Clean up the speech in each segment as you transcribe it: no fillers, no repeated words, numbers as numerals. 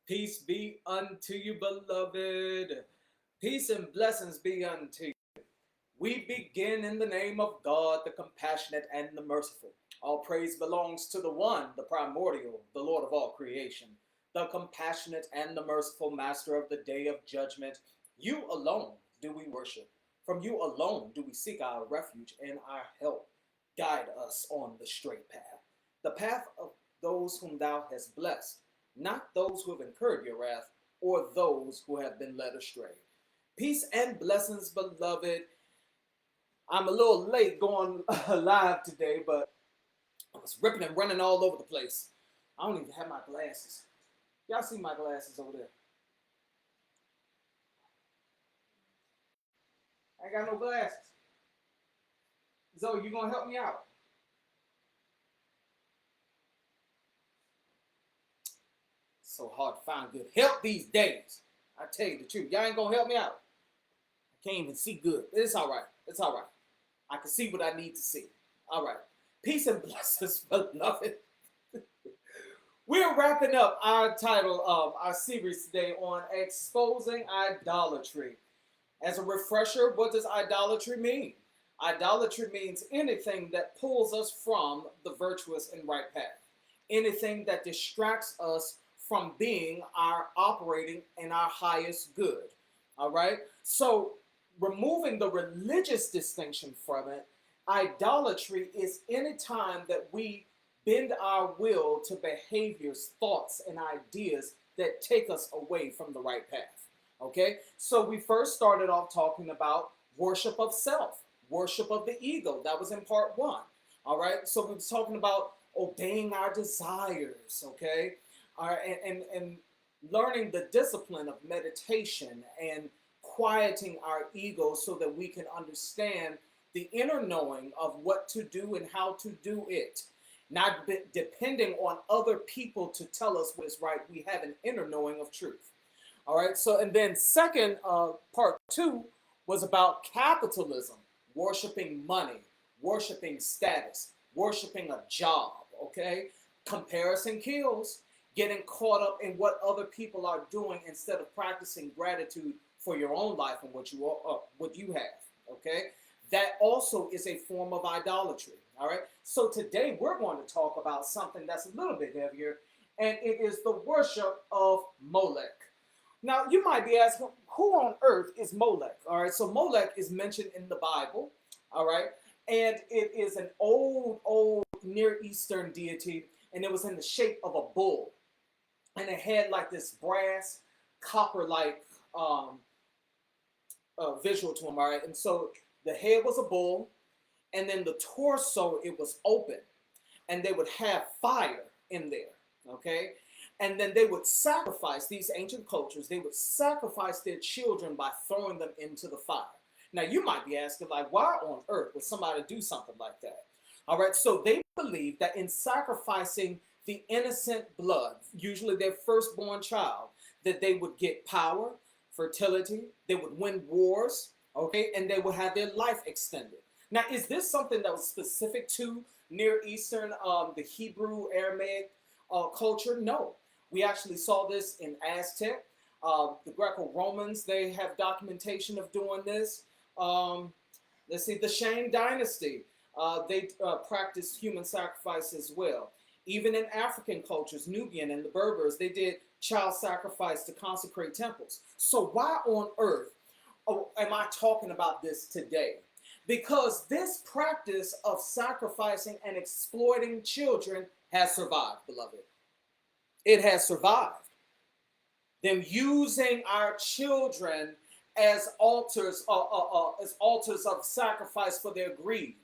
Peace be unto you, beloved. Peace and blessings be unto you. We begin in the name of God, the compassionate and the merciful. All praise belongs to the one, the primordial, the Lord of all creation, the compassionate and the merciful master of the day of judgment. You alone do we worship. From you alone do we seek our refuge and our help. Guide us on the straight path, the path of those whom thou hast blessed, not those who have incurred your wrath or those who have been led astray. Peace and blessings, beloved. I'm a little late going live today, but I was ripping and running all over the place. I don't even have my glasses. Y'all see my glasses over there? I ain't got no glasses. Zoe, you gonna help me out? So hard to find good help these days. I tell you the truth. Y'all ain't gonna help me out. I can't even see good. It's all right. It's all right. I can see what I need to see. All right. Peace and blessings, beloved. We're wrapping up our title of our series today on exposing idolatry. As a refresher, what does idolatry mean? Idolatry means anything that pulls us from the virtuous and right path. Anything that distracts us from being our operating in our highest good. All right? So removing the religious distinction from it, idolatry is any time that we bend our will to behaviors, thoughts, and ideas that take us away from the right path. Okay? So we first started off talking about worship of self, worship of the ego. That was in part one. All right? So we were talking about obeying our desires, okay? All right, and learning the discipline of meditation and quieting our ego so that we can understand the inner knowing of what to do and how to do it. Not depending on other people to tell us what is right. We have an inner knowing of truth. All right, so and then second, part two was about capitalism, worshiping money, worshiping status, worshiping a job, okay? Comparison kills. Getting caught up in what other people are doing instead of practicing gratitude for your own life and what you have, okay? That also is a form of idolatry, all right? So today we're going to talk about something that's a little bit heavier, and it is the worship of Molech. Now, you might be asking, who on earth is Molech? All right, so Molech is mentioned in the Bible, all right? And it is an old Near Eastern deity, and it was in the shape of a bull. And it had like this brass, copper-like visual to him, all right? And so the head was a bull, and then the torso, it was open. And they would have fire in there, okay? And then they would sacrifice, these ancient cultures, they would sacrifice their children by throwing them into the fire. Now, you might be asking, like, why on earth would somebody do something like that? All right, so they believe that in sacrificing the innocent blood, usually their firstborn child, that they would get power, fertility, they would win wars, okay, and they would have their life extended. Now, is this something that was specific to Near Eastern, the Hebrew, Aramaic culture? No. We actually saw this in Aztec. The Greco-Romans, they have documentation of doing this. Let's see, the Shang dynasty, they practiced human sacrifice as well. Even in African cultures, Nubian and the Berbers, they did child sacrifice to consecrate temples. So why on earth am I talking about this today? Because this practice of sacrificing and exploiting children has survived, beloved. It has survived. Them using our children as altars of sacrifice for their greed.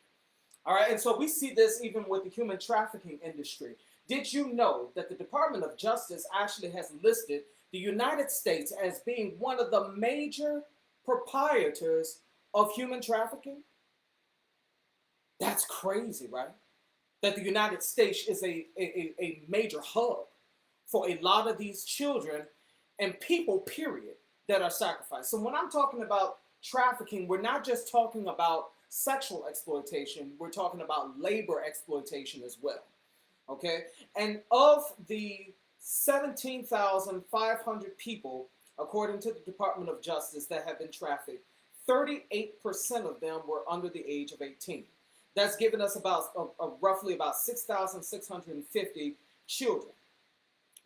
All right, and so we see this even with the human trafficking industry. Did you know that the Department of Justice actually has listed the United States as being one of the major proprietors of human trafficking? That's crazy, right? That the United States is a major hub for a lot of these children and people, period, that are sacrificed. So when I'm talking about trafficking, we're not just talking about sexual exploitation, we're talking about labor exploitation as well. Okay? And of the 17,500 people, according to the Department of Justice, that have been trafficked. 38% of them were under the age of 18. That's given us about roughly about 6,650 children.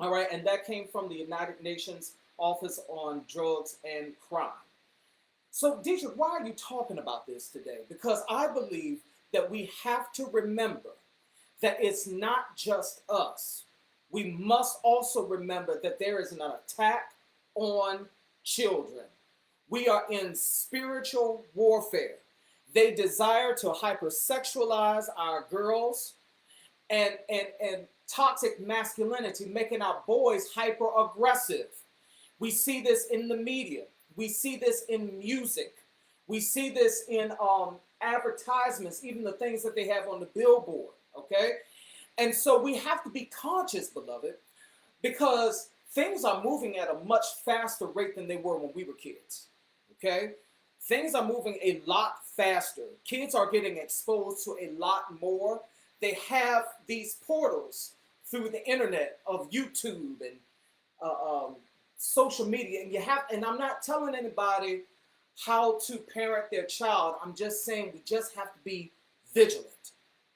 All right, and that came from the United Nations Office on Drugs and Crime. So, Dietrich, why are you talking about this today? Because I believe that we have to remember that it's not just us. We must also remember that there is an attack on children. We are in spiritual warfare. They desire to hypersexualize our girls and toxic masculinity, making our boys hyper aggressive. We see this in the media. We see this in music. We see this in advertisements, even the things that they have on the billboard, okay? And so we have to be conscious, beloved, because things are moving at a much faster rate than they were when we were kids, okay? Things are moving a lot faster. Kids are getting exposed to a lot more. They have these portals through the internet of YouTube and social media, and I'm not telling anybody how to parent their child. I'm just saying we just have to be vigilant.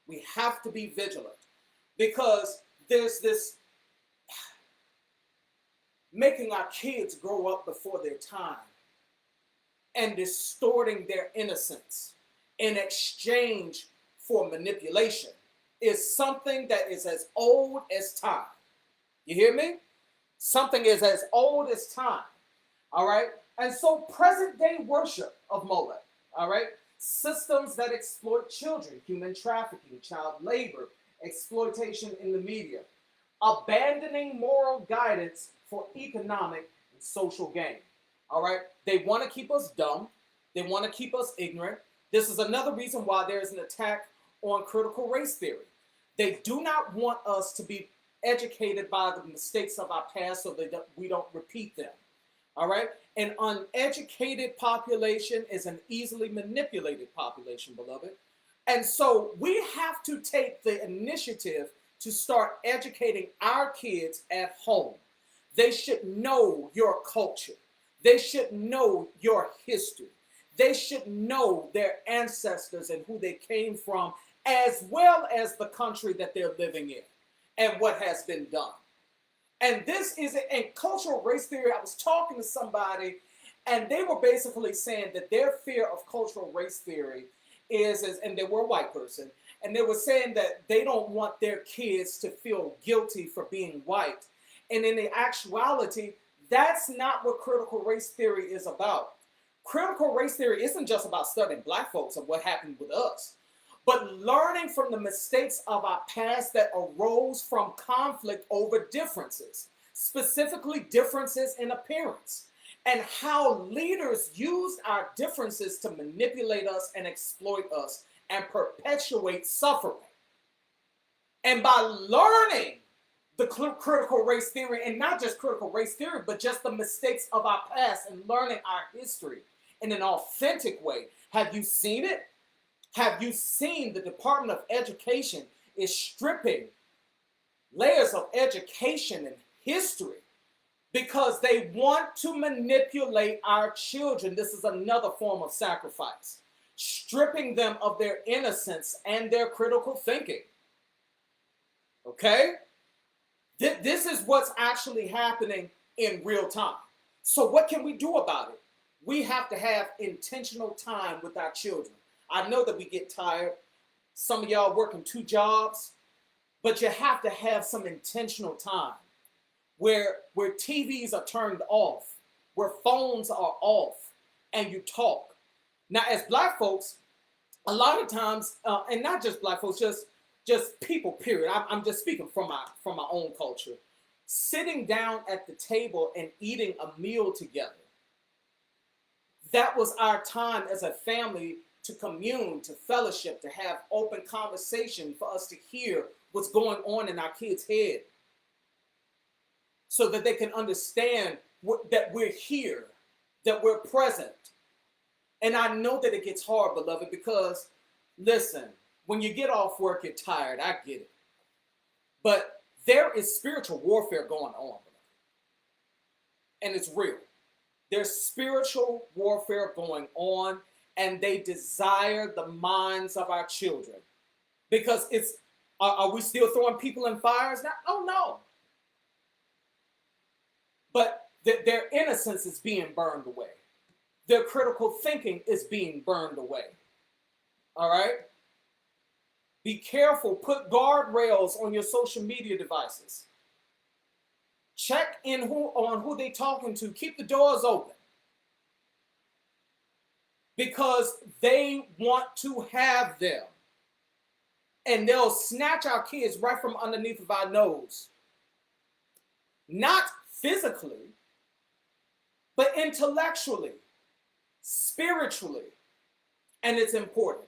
We have to be vigilant because there's this making our kids grow up before their time and distorting their innocence in exchange for manipulation is something that is as old as time. You hear me? Something is as old as time. All right? And so present day worship of Molech, all right? Systems that exploit children, human trafficking, child labor, exploitation in the media, abandoning moral guidance for economic and social gain. All right? They want to keep us dumb. They want to keep us ignorant. This is another reason why there is an attack on critical race theory. They do not want us to be educated by the mistakes of our past so that we don't repeat them. All right? An uneducated population is an easily manipulated population, beloved. And so we have to take the initiative to start educating our kids at home. They should know your culture. They should know your history. They should know their ancestors and who they came from, as well as the country that they're living in and what has been done. And this is in cultural race theory. I was talking to somebody, and they were basically saying that their fear of cultural race theory is and they were a white person, and they were saying that they don't want their kids to feel guilty for being white. And in the actuality, that's not what critical race theory is about. Critical race theory isn't just about studying black folks and what happened with us, but learning from the mistakes of our past that arose from conflict over differences, specifically differences in appearance, and how leaders used our differences to manipulate us and exploit us and perpetuate suffering. And by learning the critical race theory, and not just critical race theory, but just the mistakes of our past and learning our history in an authentic way. Have you seen it? Have you seen the Department of Education is stripping layers of education and history because they want to manipulate our children? This is another form of sacrifice, stripping them of their innocence and their critical thinking. Okay? This is what's actually happening in real time. So what can we do about it? We have to have intentional time with our children. I know that we get tired. Some of y'all working 2 jobs, but you have to have some intentional time where TVs are turned off, where phones are off, and you talk. Now, as black folks, a lot of times, and not just black folks, just people, period. I'm just speaking from my own culture. Sitting down at the table and eating a meal together. That was our time as a family to commune, to fellowship, to have open conversation, for us to hear what's going on in our kids' head so that they can understand that we're here, that we're present. And I know that it gets hard, beloved, because, listen, when you get off work, you're tired. I get it. But There is spiritual warfare going on, and it's real. There's spiritual warfare going on, and they desire the minds of our children. Because are we still throwing people in fires now? Oh, no. But their innocence is being burned away. Their critical thinking is being burned away. All right? Be careful. Put guardrails on your social media devices. Check in on who they're talking to. Keep the doors open. Because they want to have them. And they'll snatch our kids right from underneath of our nose. Not physically, but intellectually, spiritually. And it's important.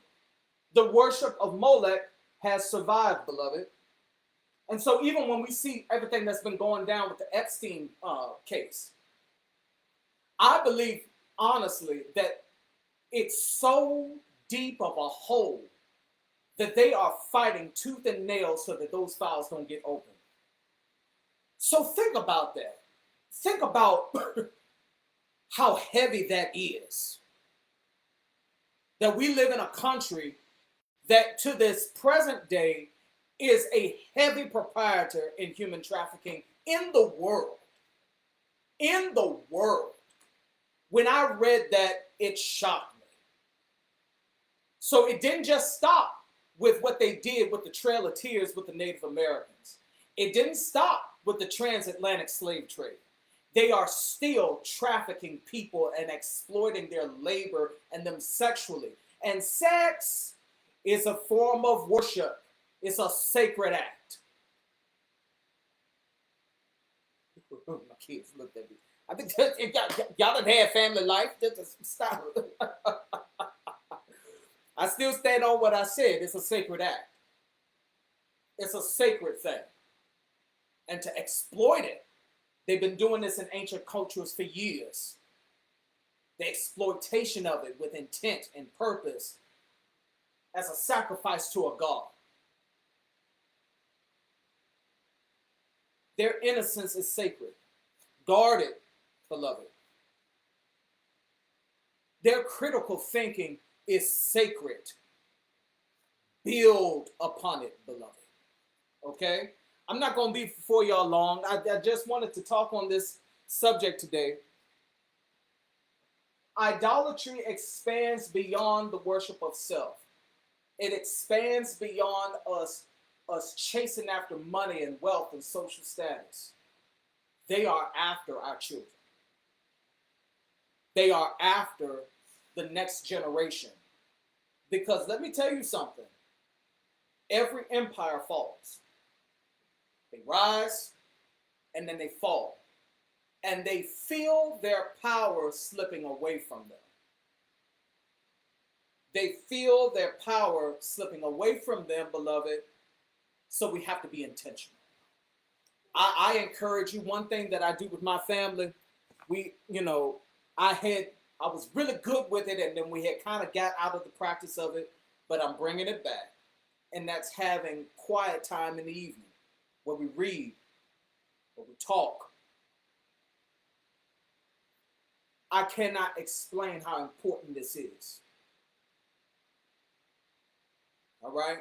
The worship of Molech has survived, beloved. And so even when we see everything that's been going down with the Epstein case, I believe, honestly, that it's so deep of a hole that they are fighting tooth and nail so that those files don't get open. So think about that. Think about how heavy that is. That we live in a country that to this present day is a heavy proprietor in human trafficking in the world. In the world. When I read that, it shocked me. So it didn't just stop with what they did with the Trail of Tears with the Native Americans. It didn't stop with the transatlantic slave trade. They are still trafficking people and exploiting their labor and them sexually. And sex is a form of worship. It's a sacred act. My kids looked at me. I think y'all done had family life. Just stop. I still stand on what I said. It's a sacred act. It's a sacred thing. And to exploit it, they've been doing this in ancient cultures for years. The exploitation of it with intent and purpose as a sacrifice to a god. Their innocence is sacred. Guard it, beloved. Their critical thinking is sacred. Build upon it, beloved. Okay? I'm not going to be before y'all long. I just wanted to talk on this subject today. Idolatry expands beyond the worship of self. It expands beyond us chasing after money and wealth and social status. They are after our children. They are after the next generation. Because let me tell you something. Every empire falls. They rise and then they fall. And they feel their power slipping away from them. They feel their power slipping away from them, beloved. So we have to be intentional. I encourage you, one thing that I do with my family, I was really good with it, and then we had kind of got out of the practice of it, but I'm bringing it back. And that's having quiet time in the evening where we read, where we talk. I cannot explain how important this is. All right?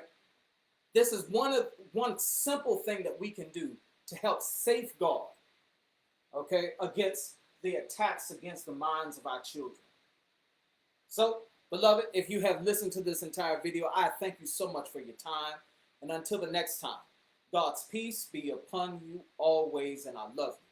This is one simple thing that we can do to help safeguard, okay, against the attacks against the minds of our children. So, beloved, if you have listened to this entire video, I thank you so much for your time. And until the next time, God's peace be upon you always, and I love you.